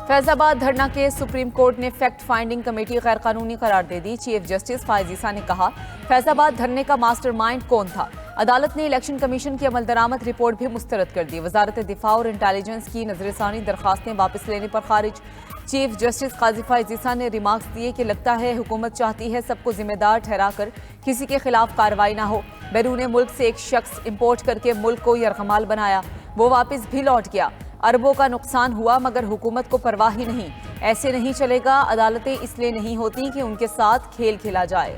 फैजाबाद धरना के supreme court ने फैक्ट फाइंडिंग कमेटी गैर कानूनी करार दे दी। चीफ जस्टिस फायज ईसा ने कहा, फैजाबाद धरने का मास्टरमाइंड कौन था। अदालत ने इलेक्शन कमीशन की अमल दरामद रिपोर्ट भी मुस्तरद कर दी। वजारत दिफा और इंटेलिजेंस की नजरसानी दरखास्तें वापस लेने पर खारिज। चीफ जस्टिस काजी फायज ईसा ने रिमार्क्स दिए कि लगता है हुकूमत चाहती है सबको जिम्मेदार ठहराकर किसी के खिलाफ कार्रवाई ना हो। बैरून मुल्क से एक शख्स इंपोर्ट करके मुल्क को यरगमाल बनाया, वो वापस भी लौट गया। अरबों का नुकसान हुआ मगर हुकूमत को परवाह ही नहीं। ऐसे नहीं चलेगा। अदालतें इसलिए नहीं होती कि उनके साथ खेल खेला जाए।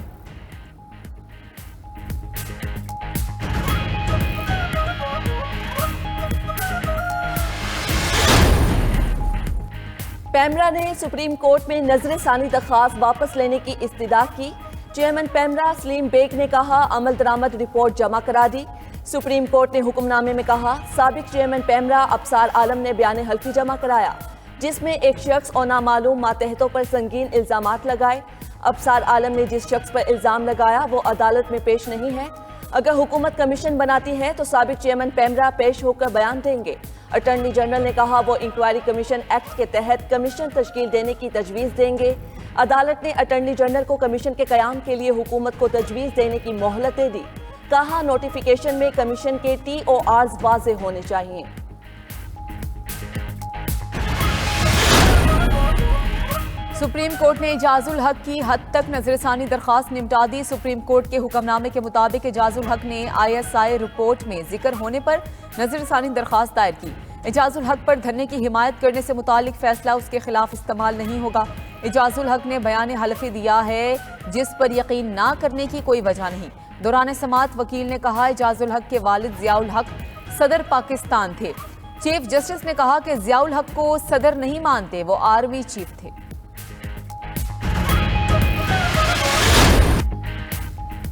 पैमरा ने सुप्रीम कोर्ट में नजरसानी दरख्वास्त वापस लेने की इस्तदा की। चेयरमैन पैमरा सलीम बेग ने कहा, अमल दरामद रिपोर्ट जमा करा दी। सुप्रीम कोर्ट ने हुक्मनामे में कहा, साबिक चेयरमैन पैमरा अबसार आलम ने बयान हल्फी जमा कराया जिसमें एक शख्स और नामालूम मातहतों पर संगीन इल्जामात लगाए। अबसार आलम ने जिस शख्स पर इल्जाम लगाया वो अदालत में पेश नहीं है। अगर हुकूमत कमीशन बनाती है तो साबिक चेयरमैन पैमरा पेश होकर बयान देंगे। अटॉर्नी जनरल ने कहा वो इंक्वायरी कमीशन एक्ट के तहत कमीशन तश्कील देने की तजवीज़ देंगे। अदालत ने अटॉर्नी जनरल को कमीशन के कयाम के लिए हुकूमत को तजवीज़ देने की मोहलत दे दी। कहा, नोटिफिकेशन में कमीशन के TORs वाज़े होने चाहिए। सुप्रीम कोर्ट ने इजाजुल हक की हद तक नजरसानी दरखास्त निपटा दी। सुप्रीम कोर्ट के हुक्मनामे के मुताबिक इजाजुल हक ने ISI रिपोर्ट में जिक्र होने पर नजरसानी दरखास्त दायर की। इजाजुल हक पर धरने की हिमायत करने से मुतालिक फैसला उसके खिलाफ इस्तेमाल नहीं होगा। इजाजुल हक ने बयान हलफी दिया है जिस पर यकीन ना करने की कोई वजह नहीं। दौरान समाअत वकील ने कहा, इजाजुल हक के वालिद जियाउल हक सदर पाकिस्तान थे। चीफ जस्टिस ने कहा कि जियाउल हक को सदर नहीं मानते, वो आर्मी चीफ थे।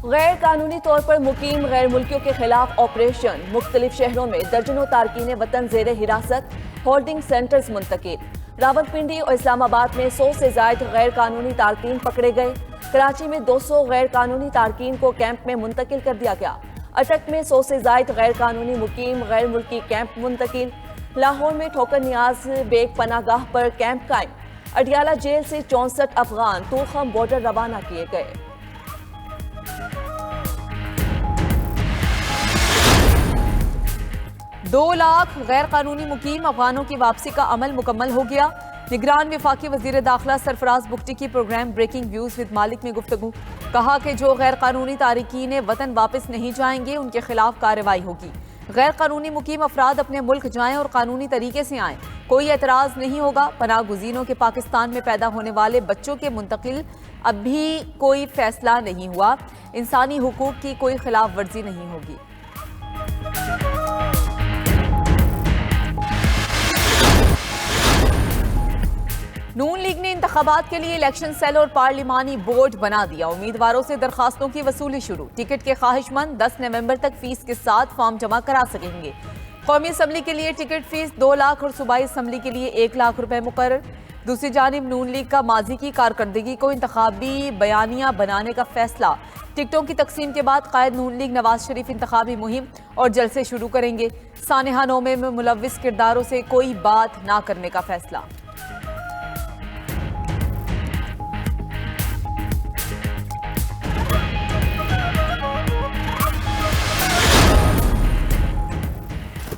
गैर कानूनी तौर पर मुकीम गैर मुल्कियों के खिलाफ ऑपरेशन। मुख्तलिफ शहरों में दर्जनों तारकीन वतन जेर हिरासत, होल्डिंग सेंटर्स मुंतकिल। रावलपिंडी और इस्लामाबाद में 100 से ज्यादा गैर कानूनी तारकीन पकड़े गए। कराची में 200 गैर कानूनी तारकीन को कैंप में मुंतकिल कर दिया गया। अटक में 100 से ज्यादा गैर कानूनी मुकीम गैर मुल्की कैंप मुंतकिल। लाहौर में ठोकर नियाज बेग पनागाह पर कैंप कायम। अडियाला जेल से 64 अफगान तूखम बॉर्डर रवाना किए गए। दो लाख गैर कानूनी मुकीम अफगानों की वापसी का अमल मुकम्मल हो गया। निगरान वफाकी वजीर दाखिला सरफराज बुख्ती की प्रोग्राम ब्रेकिंग व्यूज विद मालिक में गुफ्तगू। कहा कि जो गैर कानूनी तारिकीन वतन वापस नहीं जाएंगे उनके खिलाफ कार्रवाई होगी। गैर कानूनी मुकीम अफराद अपने मुल्क जाएं और कानूनी तरीके से आएं, कोई एतराज नहीं होगा। पनाह गुज़ीनों के पाकिस्तान में पैदा होने वाले बच्चों के मुंतकिल अभी कोई फैसला नहीं हुआ। इंसानी हुकूक की कोई खिलाफ वर्जी नहीं होगी। नून लीग ने इंतखाबात के लिए इलेक्शन सेल और पार्लिमानी बोर्ड बना दिया। उम्मीदवारों से दरखास्तों की वसूली शुरू। टिकट के ख्वाहिशमंद 10 नवंबर तक फीस के साथ फॉर्म जमा करा सकेंगे। कौमी असम्बली के लिए टिकट फीस 2 लाख और सूबाई असम्बली के लिए 1 लाख रुपए मुकर्रर। दूसरी जानिब नून लीग का माजी की कारकर्दगी को इंतखाबी बयानिया बनाने का फैसला। टिकटों की तकसीम के बाद कायद नून लीग नवाज शरीफ इंतखाबी मुहिम और जलसे शुरू करेंगे। सानिहा नोमे में मुलव्विस किरदारों से कोई बात ना करने का फैसला।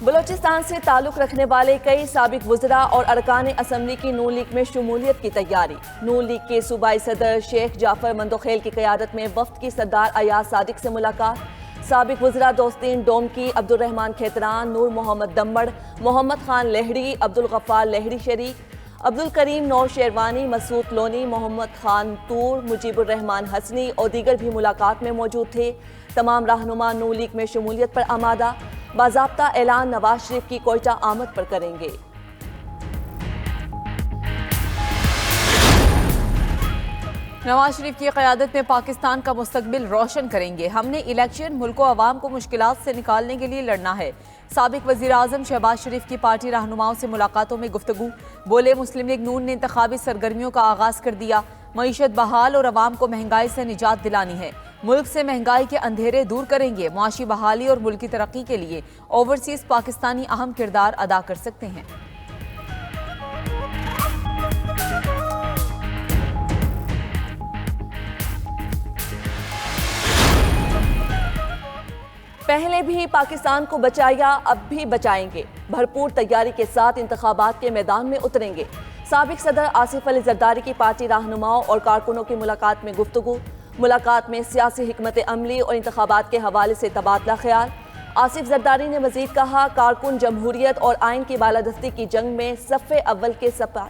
बलोचिस्तान से ताल्लुक रखने वाले कई साबिक वज़रा और अरकान असम्बली की नून लीग में शमूलियत की तैयारी। नून लीग के सूबाई सदर शेख जाफर मंदोखेल की क़यादत में वफ्द की सरदार अयाज सादिक से मुलाकात। साबिक वज़रा दोस्तीन डोमकी, अब्दुल रहमान खेतरान, नूर मोहम्मद दम्मड़, मोहम्मद खान लहड़ी, अब्दुल गफ्फार लहड़ी शरीक, अब्दुल करीम नौ शेरवानी, मसूद लोनी, मोहम्मद खान तूर, मुजीबुर रहमान हसनी और दीगर भी मुलाकात में मौजूद थे। तमाम रहनुमा नून लीग में शमूलियत पर आमादा। बाज़ाब्ता ऐलान नवाज शरीफ की कोयटा आमद पर करेंगे। नवाज शरीफ की क़यादत में पाकिस्तान का मुस्तकबिल रोशन करेंगे। हमने इलेक्शन मुल्क और आवाम को मुश्किलात से निकालने के लिए लड़ना है। साबिक वज़ीर आज़म शहबाज शरीफ की पार्टी रहनुमाओं से मुलाकातों में गुफ्तगू। बोले, मुस्लिम लीग नून ने इंतखाबी सरगर्मियों का आगाज़ कर दिया। मईशत बहाल और आवाम को महंगाई से निजात दिलानी है। मुल्क से महंगाई के अंधेरे दूर करेंगे। मुआशी बहाली और मुल्क की तरक्की के लिए ओवरसीज पाकिस्तानी अहम किरदार अदा कर सकते हैं। पहले भी पाकिस्तान को बचाया, अब भी बचाएंगे। भरपूर तैयारी के साथ इंतखाबात के मैदान में उतरेंगे। साबिक सदर आसिफ अली जरदारी की पार्टी रहनुमाओं और कारकुनों की मुलाकात में गुफ्तगू। मुलाकात में सियासी हिकमत अमली और इंतखाबात के हवाले से तबादला ख्याल। आसिफ जरदारी ने मजीद कहा, कारकुन जमहूरियत और आइन की बालादस्ती की जंग में सफ़े अव्वल के सपा।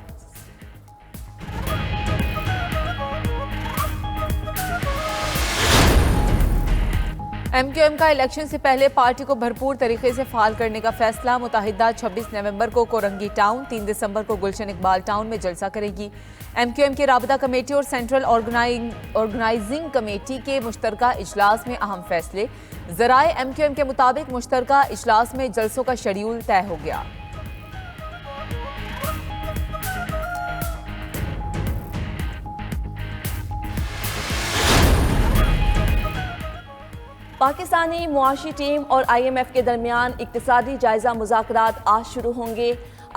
MQM का इलेक्शन से पहले पार्टी को भरपूर तरीके से फाल करने का फैसला। मुताहिदा 26 नवंबर को कोरंगी टाउन, 3 दिसंबर को गुलशन इकबाल टाउन में जलसा करेगी। MQM की राबता कमेटी और सेंट्रल ऑर्गेनाइजिंग कमेटी के मुश्तरका इजलास में अहम फैसले। ज़राए MQM के मुताबिक मुश्तरका इजलास में जलसों का शेड्यूल तय हो गया। पाकिस्तानी मुआशी टीम और IMF के दरमियान इक्तिसादी जायजा मुज़ाकरात आज शुरू होंगे।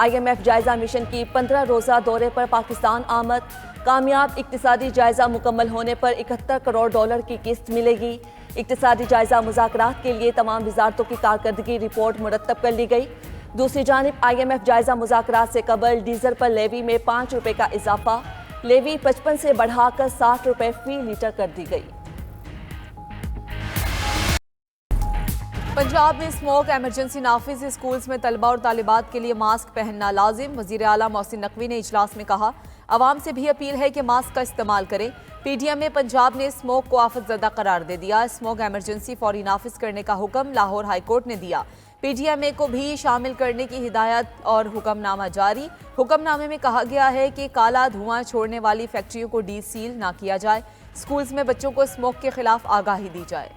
IMF जायजा मिशन की 15 रोज़ा दौरे पर पाकिस्तान आमद। कामयाब इक्तिसादी जायजा मुकम्मल होने पर $71 करोड़ की किस्त मिलेगी। इक्तिसादी जायजा मुज़ाकरात के लिए तमाम वजारतों की कारकर्दगी रिपोर्ट मुरतब कर ली गई। दूसरी जानिब IMF जायजा मुज़ाकरात से कबल डीजल पर लेवी में ₹5 का इजाफा। लेवी 55 से बढ़ाकर ₹60 फी लीटर कर दी गई। पंजाब में स्मोक एमरजेंसी नाफिज, स्कूल्स में तलबा और तालिबात के लिए मास्क पहनना लाजिम। वजीर आला मोहसिन नकवी ने इजलास में कहा, अवाम से भी अपील है कि मास्क का इस्तेमाल करें। PDM में पंजाब ने स्मोक को आफतजदा करार दे दिया। स्मोक एमरजेंसी फौरी नाफिज करने का हुक्म लाहौर हाईकोर्ट ने दिया। PDMA को भी शामिल करने की हिदायत और हुक्मनामा जारी। हुक्मनामे में कहा गया है कि काला धुआं छोड़ने वाली फैक्ट्रियों को डीसील ना किया जाए। स्कूल्स में बच्चों को स्मोक के खिलाफ आगाही दी जाए।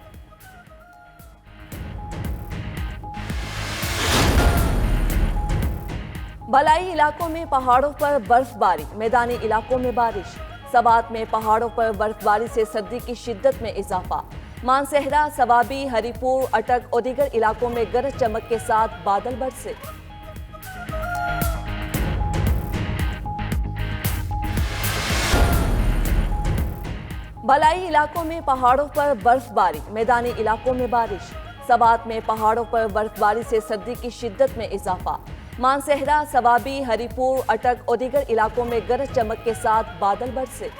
बलाई इलाकों में पहाड़ों पर बर्फबारी, मैदानी इलाकों में बारिश। सवात में पहाड़ों पर बर्फबारी से सर्दी की शिद्दत में इजाफा। मानसहरा, सवाबी, हरिपुर, अटक और दीगर इलाकों में गरज चमक के साथ बादल बरसे। बलाई इलाकों में पहाड़ों पर बर्फबारी, मैदानी इलाकों में बारिश। सवात में पहाड़ों पर बर्फबारी से सर्दी की शिद्दत में इजाफा। मानसहरा, सवाबी, हरिपुर, अटक और दीगर इलाकों में गरज चमक के साथ बादल बरसे।